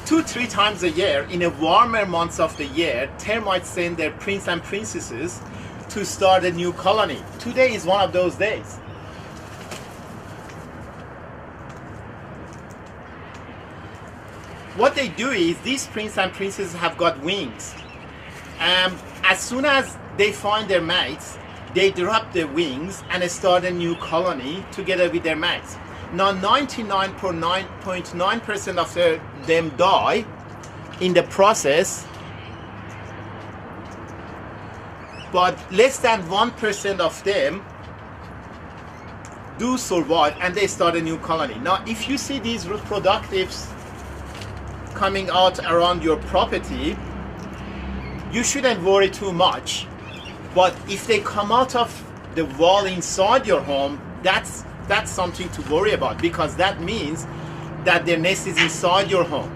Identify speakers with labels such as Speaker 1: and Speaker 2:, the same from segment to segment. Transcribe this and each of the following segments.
Speaker 1: Two-three times a year, in the warmer months of the year, termites send their prince and princesses to start a new colony. Today is one of those days. What they do is, these prince and princesses have got wings. As soon as they find their mates, they drop their wings and start a new colony together with their mates. Now 99.9% of them die in the process, but less than 1% of them do survive and they start a new colony. Now if you see these reproductives coming out around your property, you shouldn't worry too much. But if they come out of the wall inside your home, that's something to worry about, because that means that their nest is inside your home.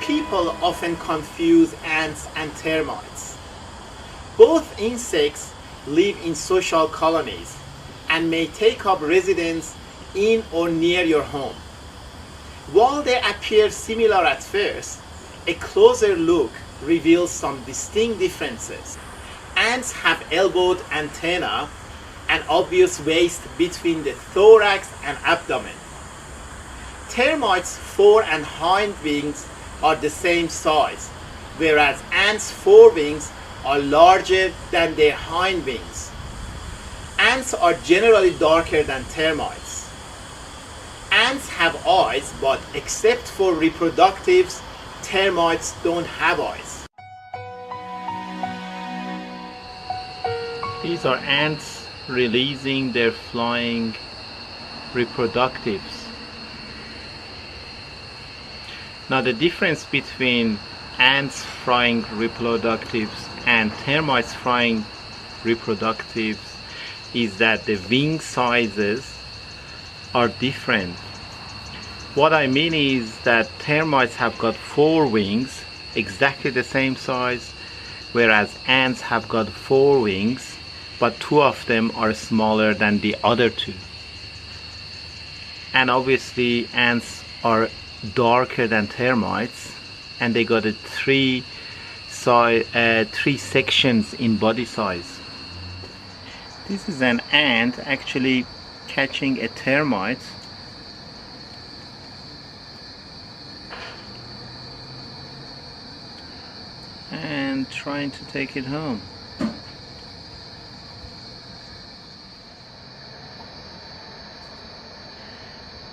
Speaker 1: People often confuse ants and termites. Both insects live in social colonies and may take up residence in or near your home. While they appear similar at first, a closer look reveals some distinct differences. Ants have elbowed antennae and obvious waist between the thorax and abdomen. Termites' fore and hind wings are the same size, whereas ants' forewings are larger than their hind wings. Ants are generally darker than termites. Ants have eyes, but except for reproductives, termites don't have eyes. These are ants releasing their flying reproductives. Now the difference between ants flying reproductives and termites flying reproductives is that the wing sizes are different. What I mean is that termites have got 4 wings, exactly the same size, whereas ants have got 4 wings, but 2 of them are smaller than the other 2. And obviously ants are darker than termites, and they got 3 sections in body size. This is an ant actually catching a termite, and trying to take it home.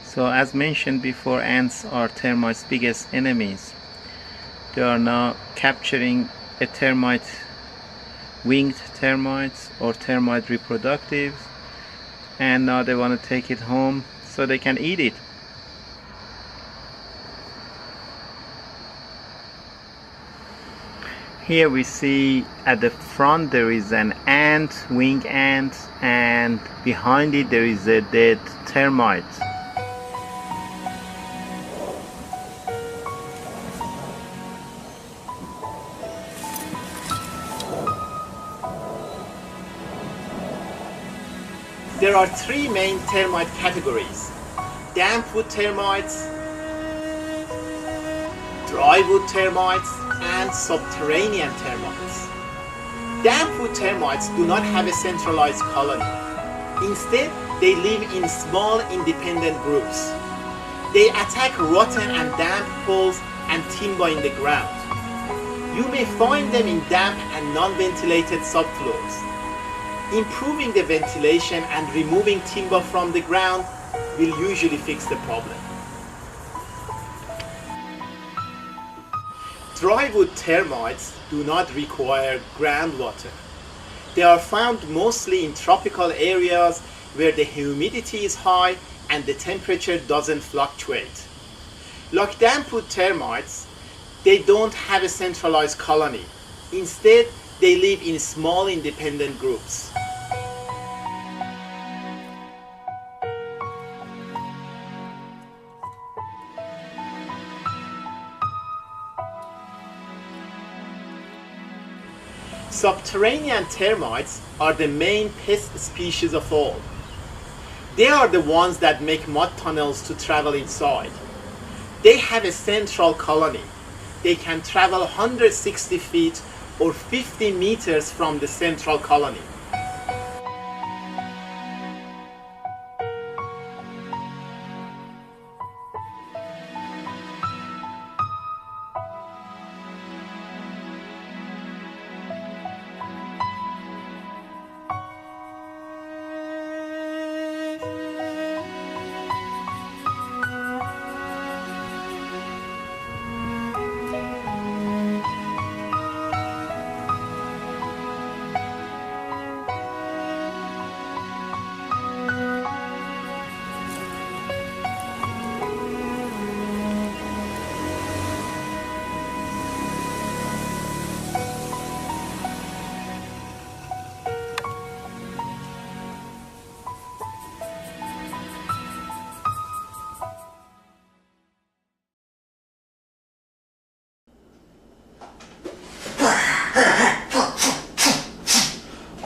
Speaker 1: So as mentioned before, ants are termites' biggest enemies. They are now capturing a termite, winged termites or termite reproductives, and now they want to take it home so they can eat it. Here we see at the front there is an ant, wing ant, and behind it there is a dead termite. There are three main termite categories: damp wood termites, dry wood termites, and subterranean termites. Damp wood termites do not have a centralized colony. Instead, they live in small independent groups. They attack rotten and damp poles and timber in the ground. You may find them in damp and non-ventilated subfloors. Improving the ventilation and removing timber from the ground will usually fix the problem. Drywood termites do not require groundwater. They are found mostly in tropical areas where the humidity is high and the temperature doesn't fluctuate. Like dampwood termites, they don't have a centralized colony. Instead, they live in small independent groups. Subterranean termites are the main pest species of all. They are the ones that make mud tunnels to travel inside. They have a central colony. They can travel 160 feet or 50 meters from the central colony.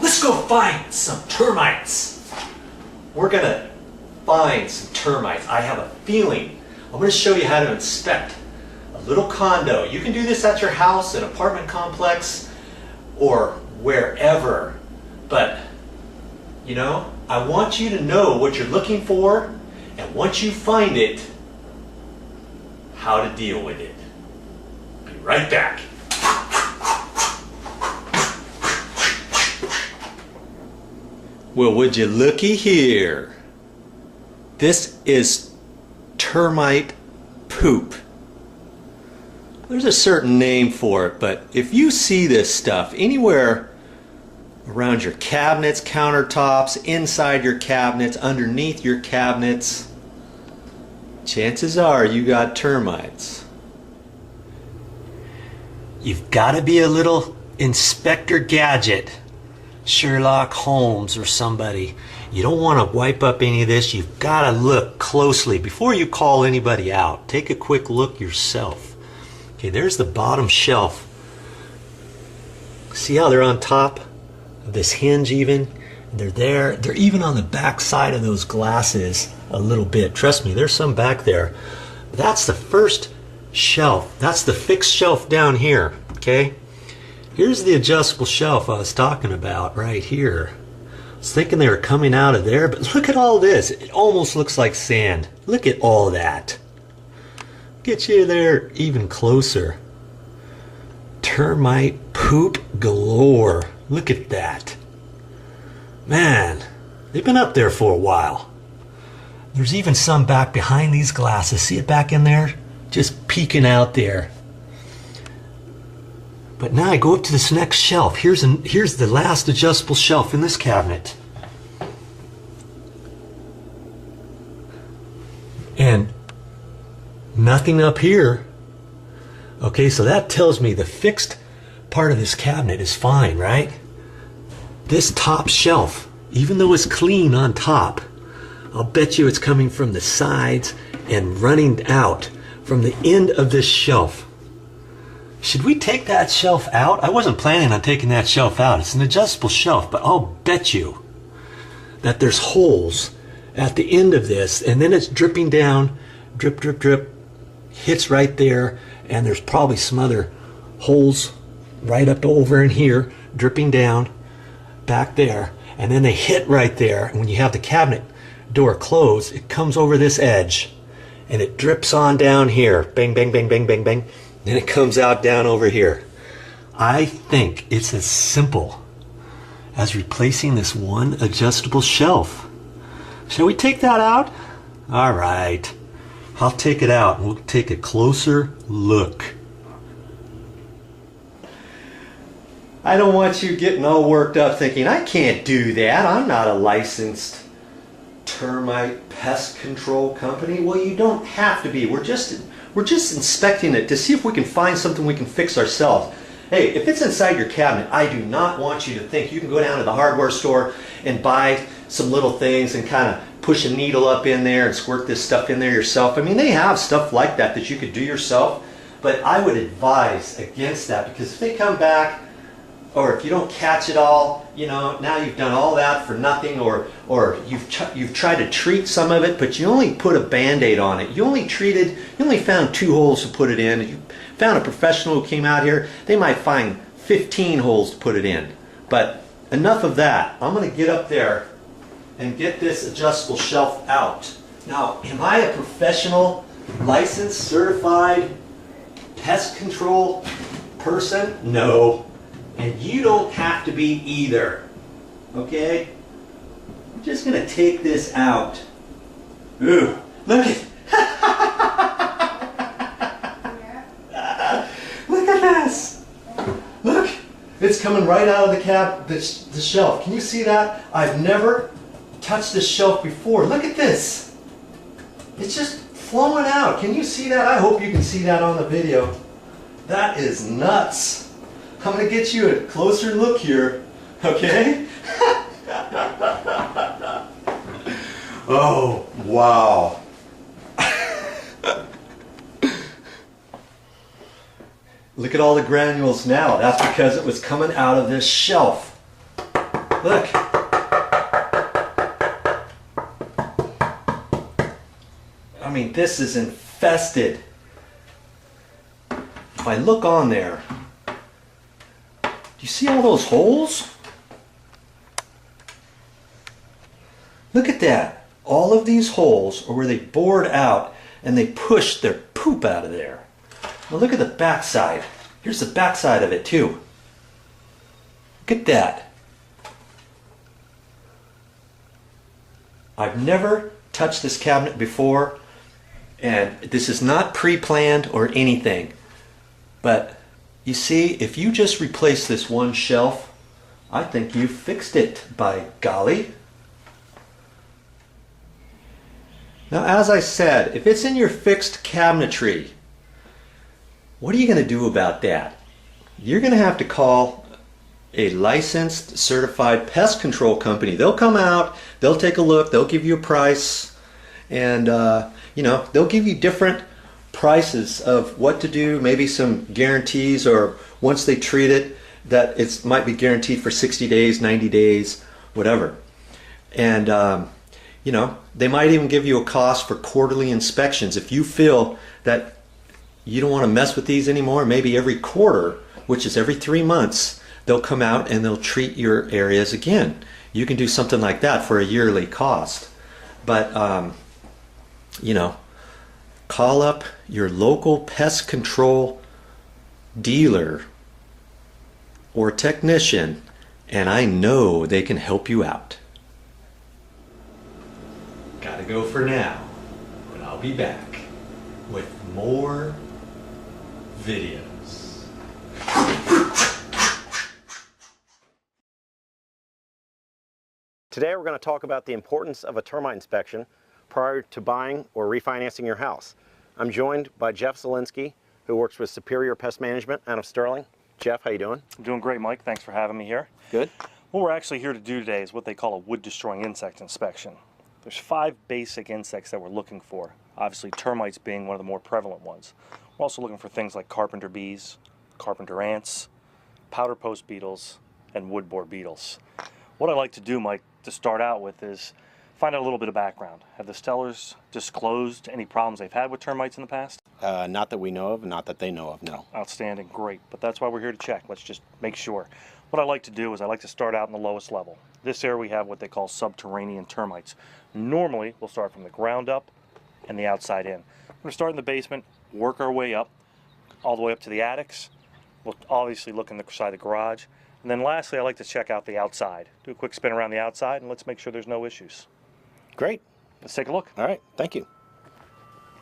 Speaker 2: Let's go find some termites. We're gonna find some termites. I have a feeling. I'm gonna show you how to inspect a little condo. You can do this at your house, an apartment complex, or wherever. But, you know, I want you to know what you're looking for, and once you find it, how to deal with it. Be right back. Well, would you looky here? This is termite poop. There's a certain name for it, but if you see this stuff anywhere around your cabinets, countertops, inside your cabinets, underneath your cabinets, chances are you got termites. You've got to be a little Inspector Gadget, Sherlock Holmes or somebody. You don't want to wipe up any of this. You've got to look closely before you call anybody out. Take a quick look yourself. Okay, there's the bottom shelf. See how they're on top of this hinge even? They're there. They're even on the back side of those glasses a little bit. Trust me, there's some back there. That's the first shelf. That's the fixed shelf down here, okay? Here's the adjustable shelf I was talking about right here. I was thinking they were coming out of there, but look at all this. It almost looks like sand. Look at all that. Get you there even closer. Termite poop galore. Look at that. Man, they've been up there for a while. There's even some back behind these glasses. See it back in there? Just peeking out there. But now I go up to this next shelf. Here's the last adjustable shelf in this cabinet. And nothing up here. Okay, so that tells me the fixed part of this cabinet is fine, right? This top shelf, even though it's clean on top, I'll bet you it's coming from the sides and running out from the end of this shelf. Should we take that shelf out? I wasn't planning on taking that shelf out. It's an adjustable shelf, but I'll bet you that there's holes at the end of this, and then it's dripping down, drip, drip, drip, hits right there, and there's probably some other holes right up over in here, dripping down, back there, and then they hit right there, and when you have the cabinet door closed, it comes over this edge, and it drips on down here, bang, bang, bang, bang, bang, bang, then it comes out down over here. I think it's as simple as replacing this one adjustable shelf. Shall we take that out? All right, I'll take it out and we'll take a closer look. I don't want you getting all worked up thinking, I can't do that. I'm not a licensed termite pest control company. Well, you don't have to be. We're just inspecting it to see if we can find something we can fix ourselves. Hey, if it's inside your cabinet, I do not want you to think you can go down to the hardware store and buy some little things and kind of push a needle up in there and squirt this stuff in there yourself. I mean, they have stuff like that that you could do yourself, but I would advise against that, because if they come back, or if you don't catch it all, you know, now you've done all that for nothing, or you've tried to treat some of it, but you only put a Band-Aid on it. You only found 2 holes to put it in. If you found a professional who came out here, they might find 15 holes to put it in. But enough of that. I'm going to get up there and get this adjustable shelf out. Now, am I a professional, licensed, certified pest control person? No. And you don't have to be either. Okay? I'm just going to take this out. Ooh, look at look at this. Look, it's coming right out of the shelf. Can you see that? I've never touched this shelf before. Look at this. It's just flowing out. Can you see that? I hope you can see that on the video. That is nuts. I'm going to get you a closer look here, okay? Oh, wow. Look at all the granules now. That's because it was coming out of this shelf. Look. I mean, this is infested. If I look on there, do you see all those holes? Look at that. All of these holes are where they bored out and they pushed their poop out of there. Now look at the back side. Here's the back side of it too. Look at that. I've never touched this cabinet before, and this is not pre-planned or anything. But you see, if you just replace this one shelf, I think you fixed it, by golly. Now, as I said, if it's in your fixed cabinetry, what are you going to do about that? You're going to have to call a licensed, certified pest control company. They'll come out, they'll take a look, they'll give you a price, and you know, they'll give you different prices of what to do, maybe some guarantees, or once they treat it, that it might be guaranteed for 60 days, 90 days, whatever. And you know, they might even give you a cost for quarterly inspections. If you feel that you don't want to mess with these anymore, maybe every quarter, which is every 3 months, they'll come out and they'll treat your areas again. You can do something like that for a yearly cost. But you know, call up your local pest control dealer or technician, and I know they can help you out. Gotta go for now, but I'll be back with more videos.
Speaker 3: Today we're going to talk about the importance of a termite inspection prior to buying or refinancing your house. I'm joined by Jeff Zielinski, who works with Superior Pest Management out of Sterling. Jeff, how you doing?
Speaker 4: I'm doing great, Mike. Thanks for having me here.
Speaker 3: Good.
Speaker 4: What we're actually here to do today is what they call a wood-destroying insect inspection. There's 5 basic insects that we're looking for, obviously termites being one of the more prevalent ones. We're also looking for things like carpenter bees, carpenter ants, powder post beetles, and wood borer beetles. What I like to do, Mike, to start out with is find out a little bit of background. Have the stellars disclosed any problems they've had with termites in the past?
Speaker 3: Not that we know of, not that they know of, no.
Speaker 4: Outstanding, great. But that's why we're here to check. Let's just make sure. What I like to do is I like to start out in the lowest level. This area we have what they call subterranean termites. Normally, we'll start from the ground up and the outside in. We're going to start in the basement, work our way up, all the way up to the attics. We'll obviously look in the side of the garage. And then lastly, I like to check out the outside. Do a quick spin around the outside and let's make sure there's no issues.
Speaker 3: Great.
Speaker 4: Let's take a look.
Speaker 3: All right, thank you.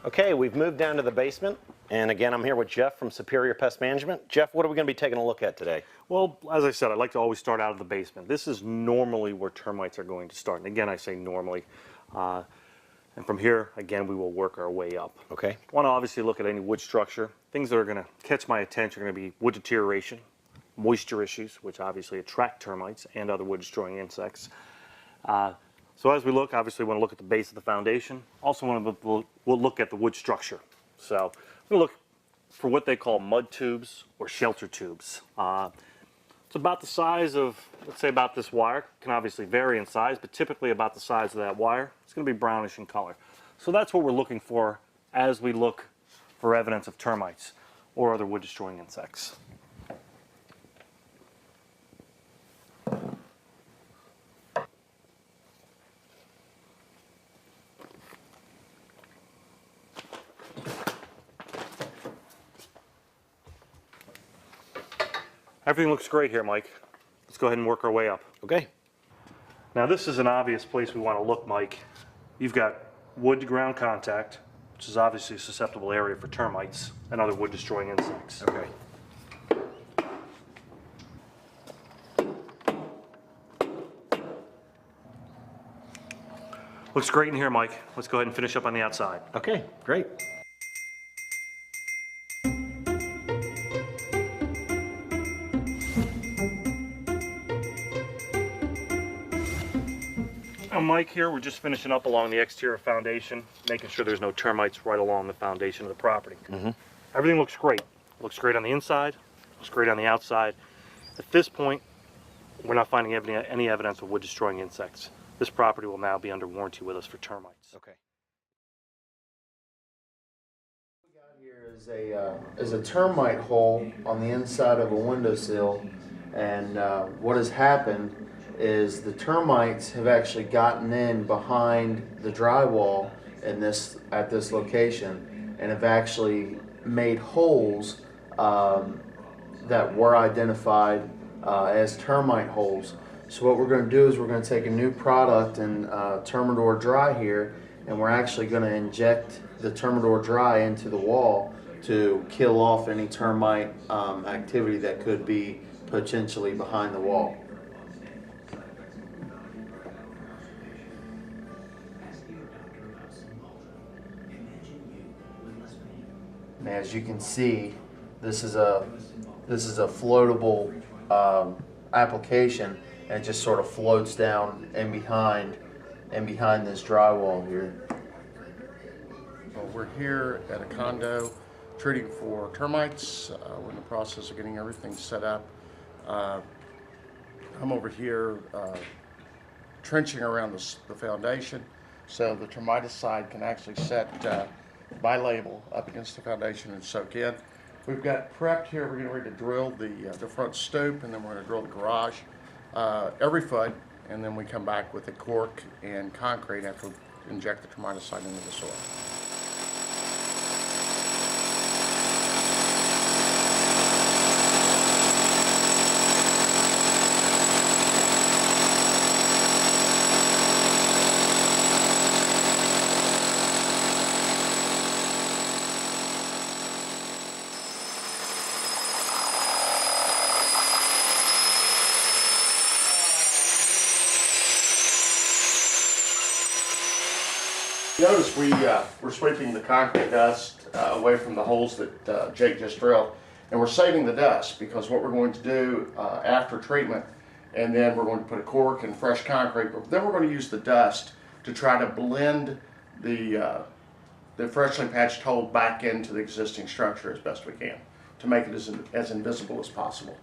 Speaker 3: Okay, we've moved down to the basement. And again, I'm here with Jeff from Superior Pest Management. Jeff, what are we going to be taking a look at today?
Speaker 4: Well, as I said, I like to always start out of the basement. This is normally where termites are going to start. And again, I say normally. And from here, again, we will work our way up.
Speaker 3: Okay.
Speaker 4: I want to obviously look at any wood structure. Things that are going to catch my attention are going to be wood deterioration, moisture issues, which obviously attract termites and other wood-destroying insects. So as we look, obviously we want to look at the base of the foundation. Also we'll look at the wood structure. So we'll look for what they call mud tubes or shelter tubes. It's about the size of, let's say about this wire. It can obviously vary in size, but typically about the size of that wire. It's going to be brownish in color. So that's what we're looking for as we look for evidence of termites or other wood-destroying insects. Everything looks great here, Mike. Let's go ahead and work our way up.
Speaker 3: Okay.
Speaker 4: Now this is an obvious place we want to look, Mike. You've got wood to ground contact, which is obviously a susceptible area for termites and other wood destroying insects.
Speaker 3: Okay.
Speaker 4: Looks great in here, Mike. Let's go ahead and finish up on the outside.
Speaker 3: Okay, great.
Speaker 4: Now, Mike, here we're just finishing up along the exterior foundation, making sure there's no termites right along the foundation of the property. Everything looks great. Looks great on the inside, looks great on the outside. At this point, we're not finding any evidence of wood destroying insects. This property will now be under warranty with us for termites.
Speaker 3: Okay.
Speaker 5: What we got here is a termite hole on the inside of a windowsill, and what has happened is the termites have actually gotten in behind the drywall at this location and have actually made holes that were identified as termite holes. So what we're going to do is we're going to take a new product and Termidor Dry here, and we're actually going to inject the Termidor Dry into the wall to kill off any termite activity that could be potentially behind the wall. And as you can see, this is a floatable application, and it just sort of floats down in behind this drywall here.
Speaker 6: Well, we're here at a condo treating for termites. We're in the process of getting everything set up. I'm over here trenching around the foundation so the termiticide can actually set by label up against the foundation and soak in. We've got prepped here. We're getting ready to drill the front stoop, and then we're going to drill the garage every foot, and then we come back with a cork and concrete after we inject the termiticide into the soil. Notice we're sweeping the concrete dust away from the holes that Jake just drilled. And we're saving the dust because what we're going to do after treatment, and then we're going to put a cork and fresh concrete, but then we're going to use the dust to try to blend the freshly patched hole back into the existing structure as best we can to make it as invisible as possible.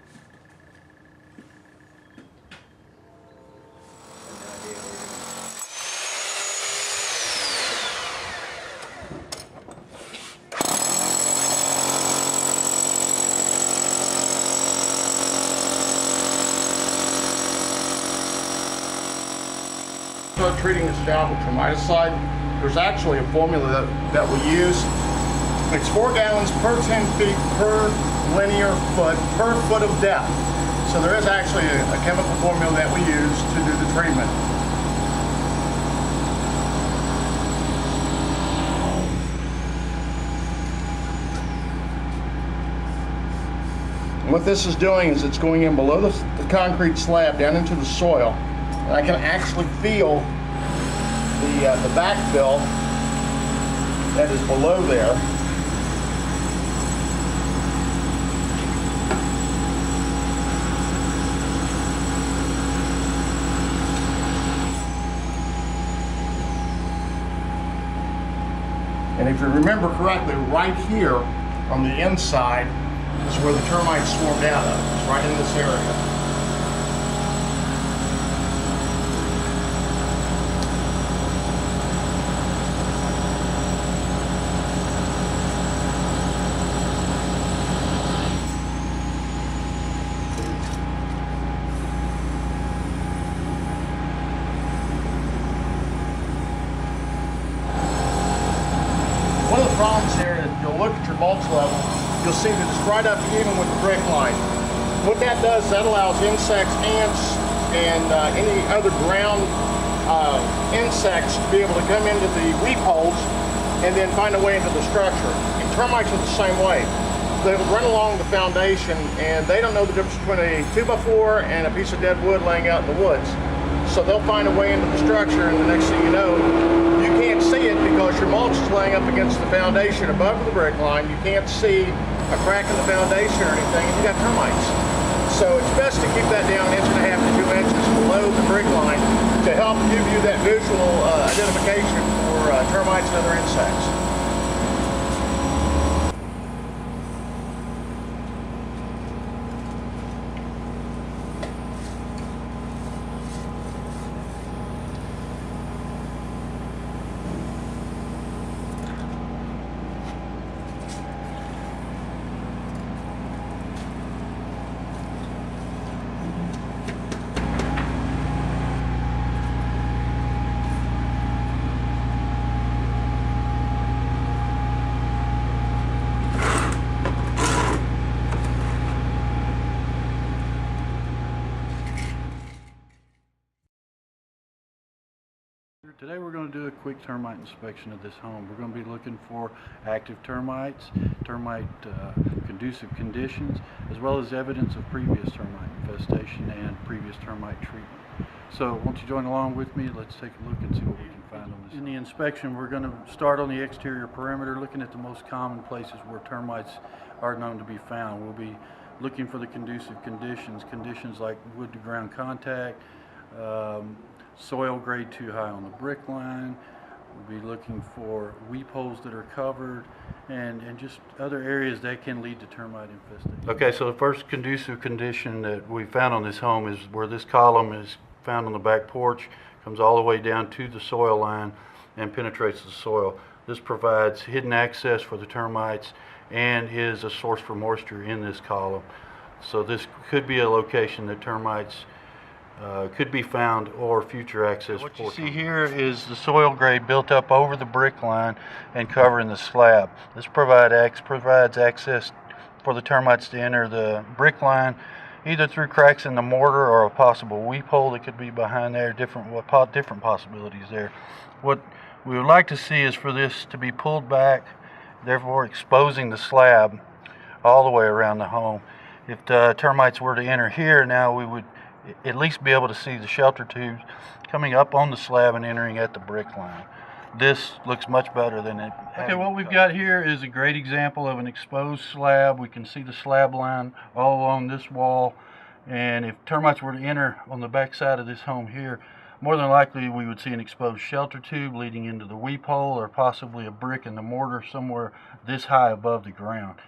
Speaker 6: Start treating this down with termiticide. There's actually a formula that we use. It's 4 gallons per 10 feet per linear foot per foot of depth. So there is actually a chemical formula that we use to do the treatment. And what this is doing is it's going in below the concrete slab down into the soil. And I can actually feel the backfill that is below there. And if you remember correctly, right here on the inside is where the termites swarmed out of. It's right in this area. One of the problems here is you'll look at your mulch level, you'll see that it's right up even with the brick line. What that does, that allows insects, ants, and any other ground insects to be able to come into the weep holes and then find a way into the structure. And termites are the same way. They'll run along the foundation and they don't know the difference between a 2x4 and a piece of dead wood laying out in the woods. So they'll find a way into the structure, and the next thing you know, you can't see it because your mulch is laying up against the foundation above the brick line. You can't see a crack in the foundation or anything, and you got termites. So it's best to keep that down 1.5 to 2 inches below the brick line to help give you that visual identification for termites and other insects.
Speaker 7: Today we're going to do a quick termite inspection of this home. We're going to be looking for active termites, termite conducive conditions, as well as evidence of previous termite infestation and previous termite treatment. So won't you join along with me? Let's take a look and see what we can find on this. In the inspection, we're going to start on the exterior perimeter, looking at the most common places where termites are known to be found. We'll be looking for the conducive conditions like wood to ground contact, soil grade too high on the brick line. We'll be looking for weep holes that are covered and just other areas that can lead to termite infestation. Okay, so the first conducive condition that we found on this home is where this column is found on the back porch, comes all the way down to the soil line and penetrates the soil. This provides hidden access for the termites and is a source for moisture in this column. So this could be a location that termites could be found, or future access. What you see here is the soil grade built up over the brick line and covering the slab. This provides access for the termites to enter the brick line, either through cracks in the mortar or a possible weep hole that could be behind there. Different possibilities there. What we would like to see is for this to be pulled back, therefore exposing the slab all the way around the home. If the termites were to enter here now, we would at least be able to see the shelter tubes coming up on the slab and entering at the brick line. this looks much better than it. Okay, what we've got here is a great example of an exposed slab. We can see the slab line all along this wall, and if termites were to enter on the back side of this home here, more than likely we would see an exposed shelter tube leading into the weep hole, or possibly a brick in the mortar somewhere this high above the ground.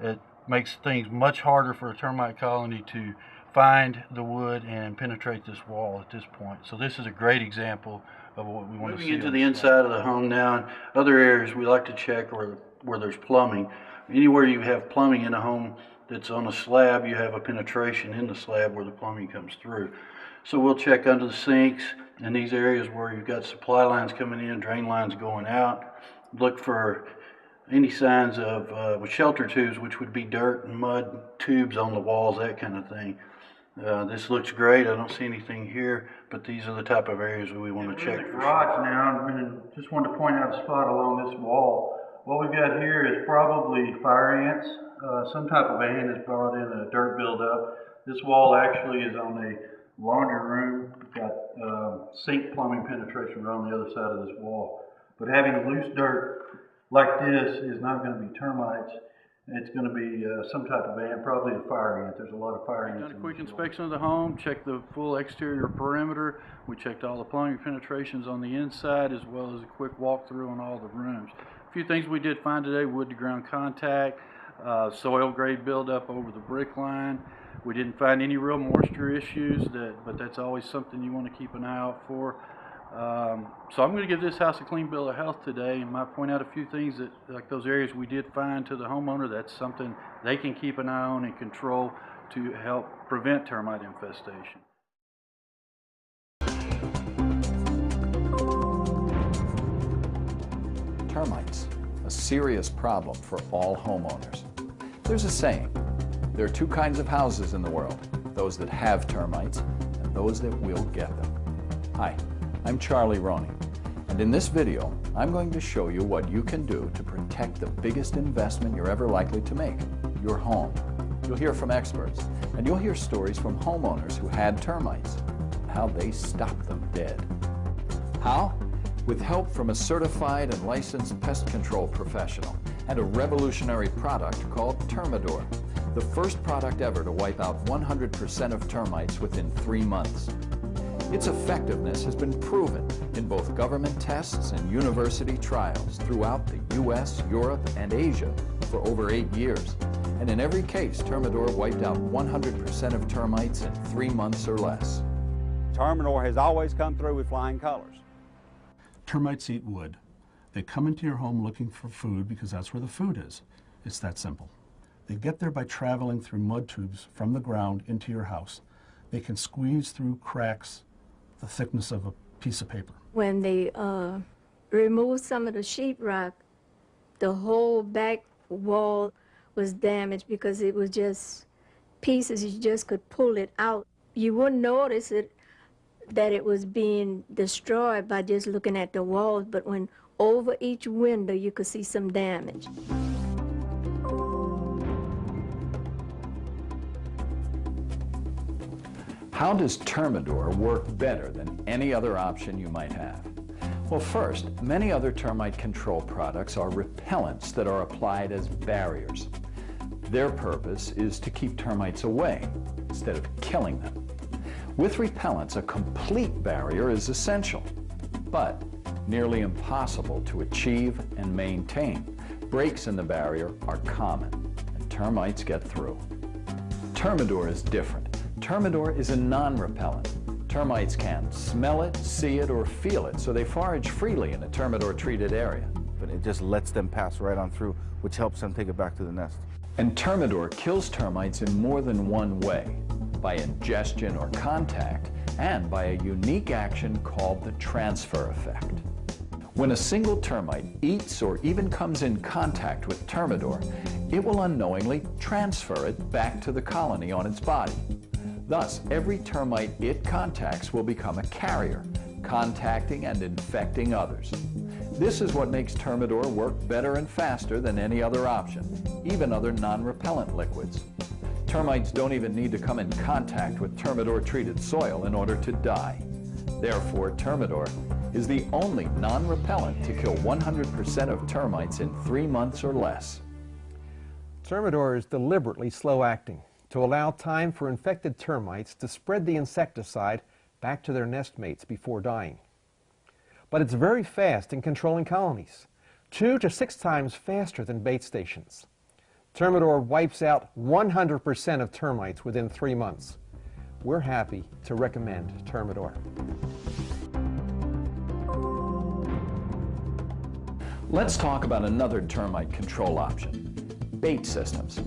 Speaker 7: It makes things much harder for a termite colony to find the wood and penetrate this wall at this point. So this is a great example of what we want to see. Moving into the inside of the home now, and other areas we like to check where there's plumbing. Anywhere you have plumbing in a home that's on a slab, you have a penetration in the slab where the plumbing comes through. So we'll check under the sinks and these areas where you've got supply lines coming in, drain lines going out. Look for any signs of with shelter tubes, which would be dirt and mud tubes on the walls, that kind of thing. This looks great. I don't see anything here, but these are the type of areas we want to check for. Garage now, and just wanted to point out a spot along this wall. What we've got here is probably fire ants. Some type of ant has brought in a dirt buildup. This wall actually is on a laundry room. We've got sink plumbing penetration right on the other side of this wall. But having loose dirt like this is not going to be termites. It's going to be some type of ant, probably a fire ant. There's a lot of fire ants. Done a quick inspection of the home, checked the full exterior perimeter. We checked all the plumbing penetrations on the inside, as well as a quick walkthrough on all the rooms. A few things we did find today: wood to ground contact, soil grade buildup over the brick line. We didn't find any real moisture issues, but that's always something you want to keep an eye out for. So I'm going to give this house a clean bill of health today, and might point out a few things that, like those areas we did find, to the homeowner. That's something they can keep an eye on and control to help prevent termite infestation.
Speaker 8: Termites, a serious problem for all homeowners. There's a saying, there are two kinds of houses in the world, those that have termites and those that will get them. Hi, I'm Charlie Roney, and in this video, I'm going to show you what you can do to protect the biggest investment you're ever likely to make, your home. You'll hear from experts, and you'll hear stories from homeowners who had termites, how they stopped them dead. How? With help from a certified and licensed pest control professional and a revolutionary product called Termitor, the first product ever to wipe out 100% of termites within 3 months. Its effectiveness has been proven in both government tests and university trials throughout the US, Europe, and Asia for over 8 years. And in every case, Termitor wiped out 100% of termites in 3 months or less.
Speaker 9: Termitor has always come through with flying colors.
Speaker 10: Termites eat wood. They come into your home looking for food because that's where the food is. It's that simple. They get there by traveling through mud tubes from the ground into your house. They can squeeze through cracks the thickness of a piece of paper.
Speaker 11: When they removed some of the sheetrock, the whole back wall was damaged because it was just pieces. You just could pull it out. You wouldn't notice it, that it was being destroyed by just looking at the walls, but when over each window you could see some damage.
Speaker 8: How does Termitor work better than any other option you might have? Well, first, many other termite control products are repellents that are applied as barriers. Their purpose is to keep termites away instead of killing them. With repellents, a complete barrier is essential, but nearly impossible to achieve and maintain. Breaks in the barrier are common, and termites get through. Termitor is different. Termitor is a non-repellent. Termites can smell it, see it, or feel it, so they forage freely in a Termitor-treated area.
Speaker 12: But it just lets them pass right on through, which helps them take it back to the nest.
Speaker 8: And Termitor kills termites in more than one way, by ingestion or contact, and by a unique action called the transfer effect. When a single termite eats or even comes in contact with Termitor, it will unknowingly transfer it back to the colony on its body. Thus, every termite it contacts will become a carrier, contacting and infecting others. This is what makes Termitor work better and faster than any other option, even other non-repellent liquids. Termites don't even need to come in contact with Termitor-treated soil in order to die. Therefore, Termitor is the only non-repellent to kill 100% of termites in 3 months or less.
Speaker 13: Termidor is deliberately slow-acting to allow time for infected termites to spread the insecticide back to their nest mates before dying. But it's very fast in controlling colonies, 2 to 6 times faster than bait stations. Termidor wipes out 100% of termites within 3 months. We're happy to recommend Termidor.
Speaker 8: Let's talk about another termite control option, bait systems.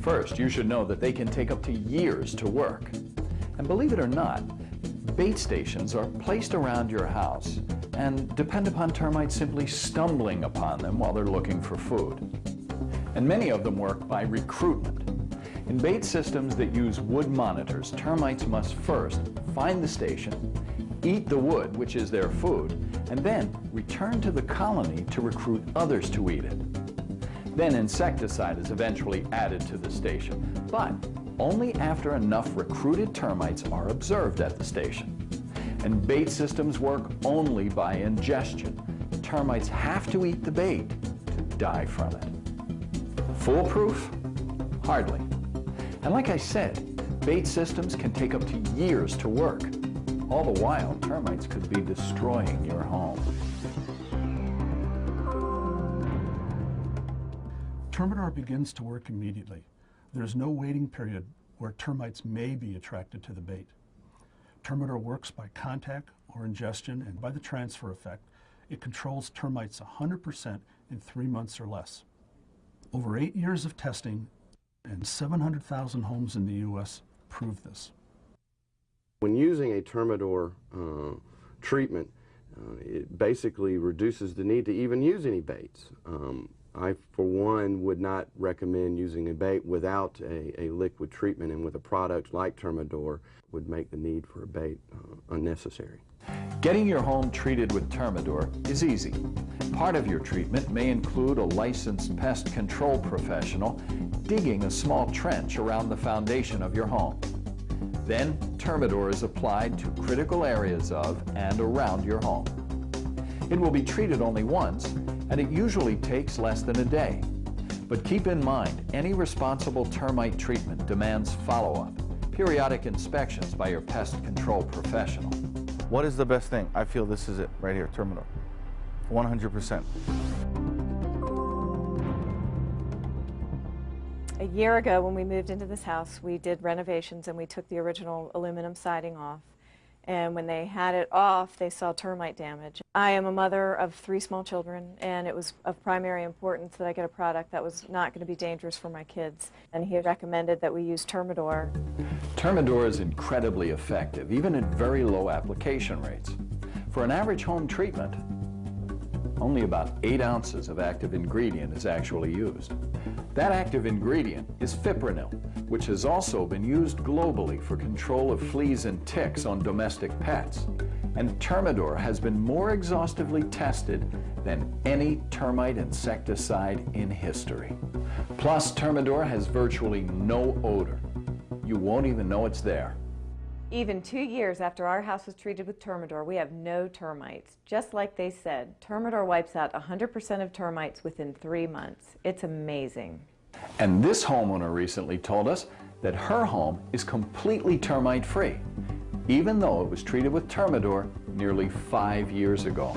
Speaker 8: First, you should know that they can take up to years to work. And believe it or not, bait stations are placed around your house and depend upon termites simply stumbling upon them while they're looking for food. And many of them work by recruitment. In bait systems that use wood monitors, termites must first find the station, eat the wood, which is their food, and then return to the colony to recruit others to eat it. Then insecticide is eventually added to the station, but only after enough recruited termites are observed at the station. And bait systems work only by ingestion. Termites have to eat the bait to die from it. Foolproof? Hardly. And like I said, bait systems can take up to years to work. All the while, termites could be destroying your home.
Speaker 10: Termidor begins to work immediately. There's no waiting period where termites may be attracted to the bait. Termidor works by contact or ingestion, and by the transfer effect, it controls termites 100% in 3 months or less. Over 8 years of testing and 700,000 homes in the U.S. prove this.
Speaker 14: When using a Termidor treatment, it basically reduces the need to even use any baits. I, for one, would not recommend using a bait without a liquid treatment, and with a product like Termidor would make the need for a bait unnecessary.
Speaker 8: Getting your home treated with Termidor is easy. Part of your treatment may include a licensed pest control professional digging a small trench around the foundation of your home. Then, Termidor is applied to critical areas of and around your home. It will be treated only once, and it usually takes less than a day. But keep in mind, any responsible termite treatment demands follow-up, periodic inspections by your pest control professional.
Speaker 12: What is the best thing? I feel this is it right here, Termidor. 100%.
Speaker 15: A year ago, when we moved into this house, we did renovations and we took the original aluminum siding off. And when they had it off, they saw termite damage. I am a mother of 3 small children, and it was of primary importance that I get a product that was not going to be dangerous for my kids. And he recommended that we use Termidor.
Speaker 8: Termidor is incredibly effective, even at very low application rates. For an average home treatment, only about 8 ounces of active ingredient is actually used. That active ingredient is fipronil, which has also been used globally for control of fleas and ticks on domestic pets. And Termidor has been more exhaustively tested than any termite insecticide in history. Plus, Termidor has virtually no odor. You won't even know it's there.
Speaker 15: Even 2 years after our house was treated with Termidor, we have no termites. Just like they said, Termidor wipes out 100% of termites within 3 months. It's amazing.
Speaker 8: And this homeowner recently told us that her home is completely termite-free, even though it was treated with Termidor nearly 5 years ago.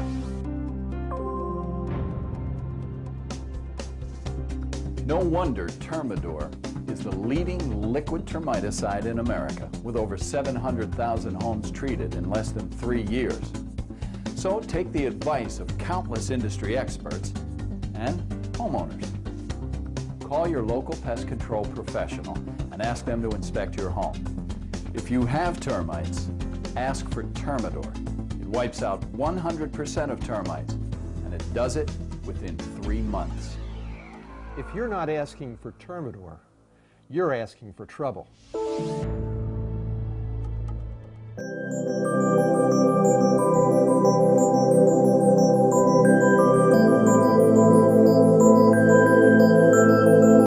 Speaker 8: No wonder Termidor is the leading liquid termiticide in America, with over 700,000 homes treated in less than 3 years. So take the advice of countless industry experts and homeowners. Call your local pest control professional and ask them to inspect your home. If you have termites, ask for Termidor. It wipes out 100% of termites, and it does it within 3 months.
Speaker 13: If you're not asking for Termidor, you're asking for trouble.